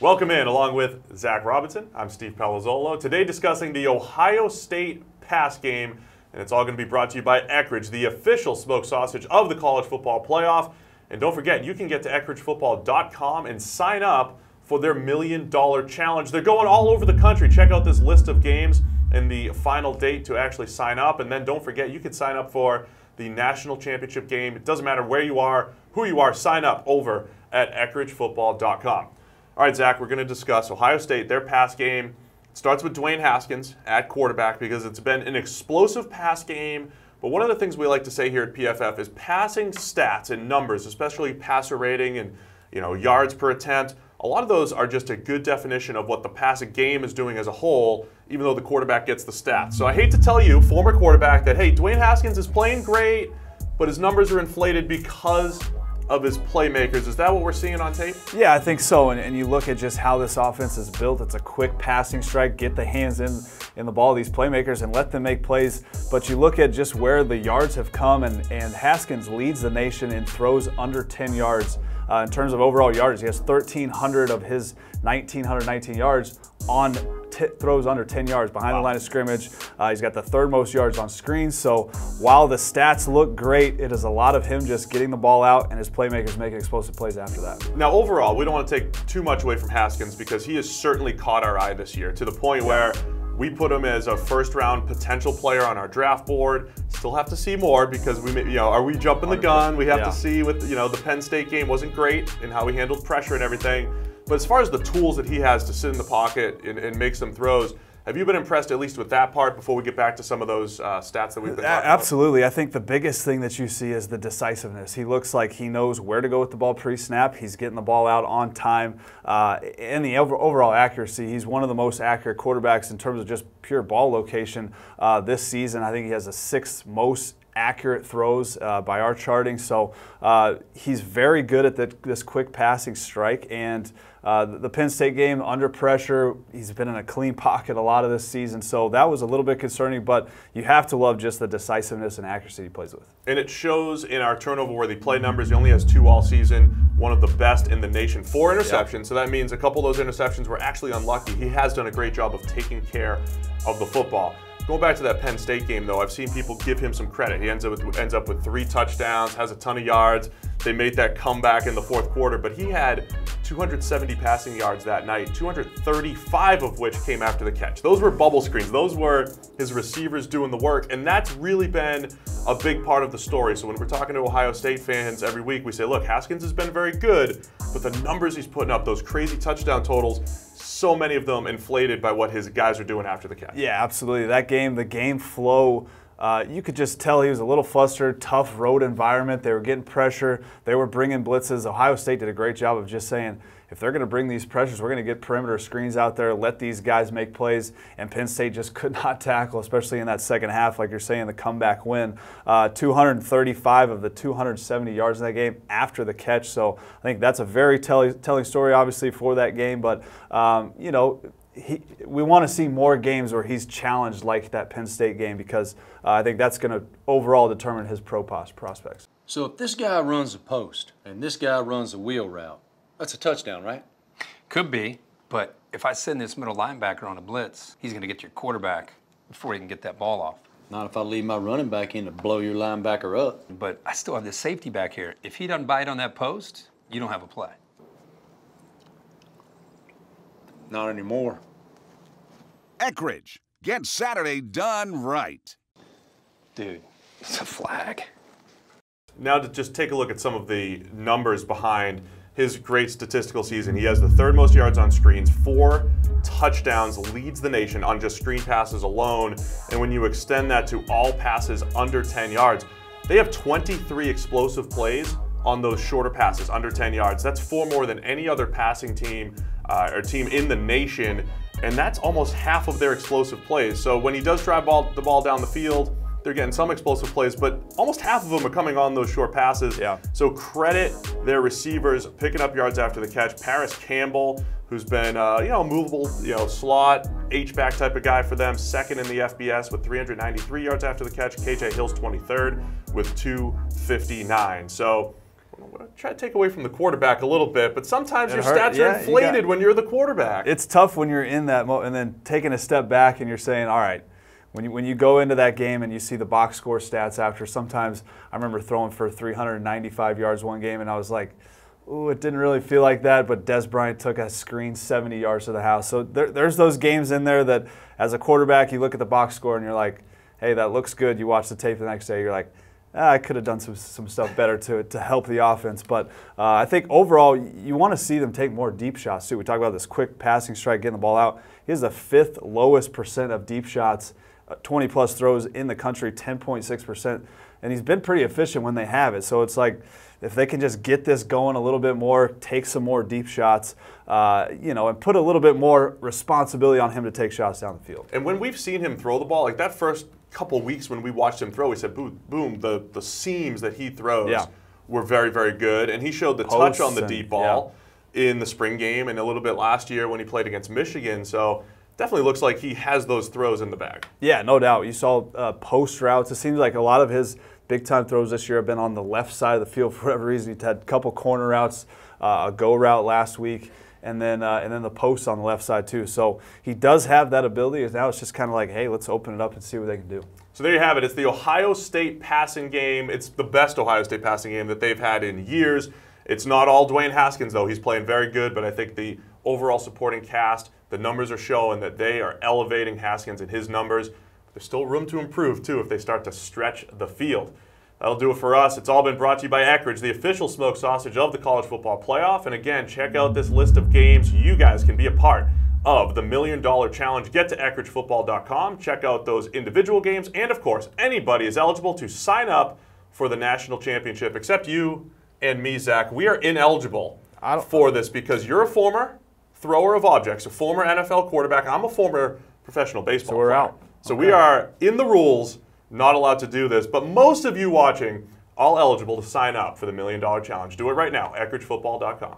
Welcome in, along with Zach Robinson. I'm Steve Palazzolo. Today discussing the Ohio State pass game, and it's all going to be brought to you by Eckrich, the official smoked sausage of the college football playoff. And don't forget, you can get to EckrichFootball.com and sign up for their $1 Million Challenge. They're going all over the country. Check out this list of games and the final date to actually sign up. And then don't forget, you can sign up for the national championship game. It doesn't matter where you are, who you are, sign up over at EckrichFootball.com. All right, Zach, we're going to discuss Ohio State, their pass game. It starts with Dwayne Haskins at quarterback because it's been an explosive pass game. But one of the things we like to say here at PFF is passing stats and numbers, especially passer rating and yards per attempt. A lot of those are just a good definition of what the passing game is doing as a whole, even though the quarterback gets the stats. So I hate to tell you, former quarterback, that, hey, Dwayne Haskins is playing great, but his numbers are inflated because of his playmakers. Is that what we're seeing on tape? Yeah, I think so. And you look at just how this offense is built. It's a quick passing strike, get the hands in the ball of these playmakers and let them make plays. But you look at just where the yards have come, and Haskins leads the nation in throws under 10 yards. In terms of overall yards, he has 1,300 of his 1,919 yards on throws under 10 yards behind the line of scrimmage. He's got the third most yards on screens. So while the stats look great, it is a lot of him just getting the ball out and his playmakers making explosive plays after that. Now, overall, we don't want to take too much away from Haskins because he has certainly caught our eye this year to the point where we put him as a first-round potential player on our draft board. Still have to see more because are we jumping the gun? We have to see with the Penn State game wasn't great in how he handled pressure and everything. But as far as the tools that he has to sit in the pocket and make some throws, have you been impressed at least with that part before we get back to some of those stats that we've been talking about? Absolutely. I think the biggest thing that you see is the decisiveness. He looks like he knows where to go with the ball pre-snap. He's getting the ball out on time. And the overall accuracy, he's one of the most accurate quarterbacks in terms of just pure ball location this season. I think he has the 6th most accurate throws by our charting. So he's very good at this quick passing strike. And the Penn State game, under pressure, he's been in a clean pocket a lot of this season. So that was a little bit concerning, but you have to love just the decisiveness and accuracy he plays with. And it shows in our turnover-worthy play numbers. He only has 2 all season, one of the best in the nation. 4 interceptions, so that means a couple of those interceptions were actually unlucky. He has done a great job of taking care of the football. Going back to that Penn State game, though, I've seen people give him some credit. He ends up with 3 touchdowns, has a ton of yards. They made that comeback in the 4th quarter, but he had 270 passing yards that night, 235 of which came after the catch. Those were bubble screens. Those were his receivers doing the work, and that's really been a big part of the story. So when we're talking to Ohio State fans every week, we say, look, Haskins has been very good, but the numbers he's putting up, those crazy touchdown totals, so many of them inflated by what his guys are doing after the catch. Yeah, absolutely. That game, the game flow, you could just tell he was a little flustered, tough road environment. They were getting pressure. They were bringing blitzes. Ohio State did a great job of just saying, if they're going to bring these pressures, we're going to get perimeter screens out there, let these guys make plays. And Penn State just could not tackle, especially in that second half, like you're saying, the comeback win. 235 of the 270 yards in that game after the catch. So I think that's a very telling story, obviously, for that game. But, we want to see more games where he's challenged like that Penn State game because I think that's going to overall determine his pro prospects. So if this guy runs a post and this guy runs a wheel route, that's a touchdown, right? Could be, but if I send this middle linebacker on a blitz, he's going to get your quarterback before he can get that ball off. Not if I leave my running back in to blow your linebacker up. But I still have this safety back here. If he doesn't bite on that post, you don't have a play. Not anymore. Eckrich, get Saturday done right. Dude, it's a flag. Now to just take a look at some of the numbers behind his great statistical season. He has the 3rd most yards on screens, 4 touchdowns, leads the nation on just screen passes alone. And when you extend that to all passes under 10 yards, they have 23 explosive plays on those shorter passes under 10 yards. That's 4 more than any other passing team or team in the nation. And that's almost half of their explosive plays. So when he does drive the ball down the field, they're getting some explosive plays, but almost half of them are coming on those short passes. Yeah. So credit their receivers picking up yards after the catch. Paris Campbell, who's been movable, slot, H-back type of guy for them, 2nd in the FBS with 393 yards after the catch. KJ Hill's 23rd with 259. So try to take away from the quarterback a little bit, but sometimes your hurt. stats are inflated when you're the quarterback. It's tough when you're in that and then taking a step back and you're saying, all right, when you go into that game and you see the box score stats after, sometimes I remember throwing for 395 yards one game and I was like, ooh, it didn't really feel like that, but Des Bryant took a screen 70 yards to the house. So there's those games in there that as a quarterback, you look at the box score and you're like, hey, that looks good. You watch the tape the next day, you're like, I could have done some stuff better to help the offense. But I think overall, you want to see them take more deep shots too. We talk about this quick passing strike, getting the ball out. He has the 5th lowest percent of deep shots, 20-plus throws in the country, 10.6%. And he's been pretty efficient when they have it. So it's like if they can just get this going a little bit more, take some more deep shots, and put a little bit more responsibility on him to take shots down the field. And when we've seen him throw the ball, like that first couple weeks when we watched him throw, we said, boom, the seams that he throws were very, very good. And he showed the touch on the deep ball in the spring game and a little bit last year when he played against Michigan. So definitely looks like he has those throws in the bag. Yeah, no doubt. You saw post routes. It seems like a lot of his big-time throws this year have been on the left side of the field for whatever reason. He had a couple corner routes, a go route last week, and then the posts on the left side too. So he does have that ability. Now it's just kind of like, hey, let's open it up and see what they can do. So there you have it. It's the Ohio State passing game. It's the best Ohio State passing game that they've had in years. It's not all Dwayne Haskins, though. He's playing very good, but I think the overall supporting cast, the numbers are showing that they are elevating Haskins and his numbers. There's still room to improve, too, if they start to stretch the field. That'll do it for us. It's all been brought to you by Eckridge, the official smoked sausage of the College Football Playoff. And again, check out this list of games. You guys can be a part of the $1 Million Challenge. Get to EckridgeFootball.com. Check out those individual games. And, of course, anybody is eligible to sign up for the national championship, except you and me, Zach. We are ineligible for this because you're a former thrower of objects, a former NFL quarterback. I'm a former professional baseball player. So we're out. So we are in the rules, not allowed to do this. But most of you watching, all eligible to sign up for the $1 Million Challenge. Do it right now, EckridgeFootball.com.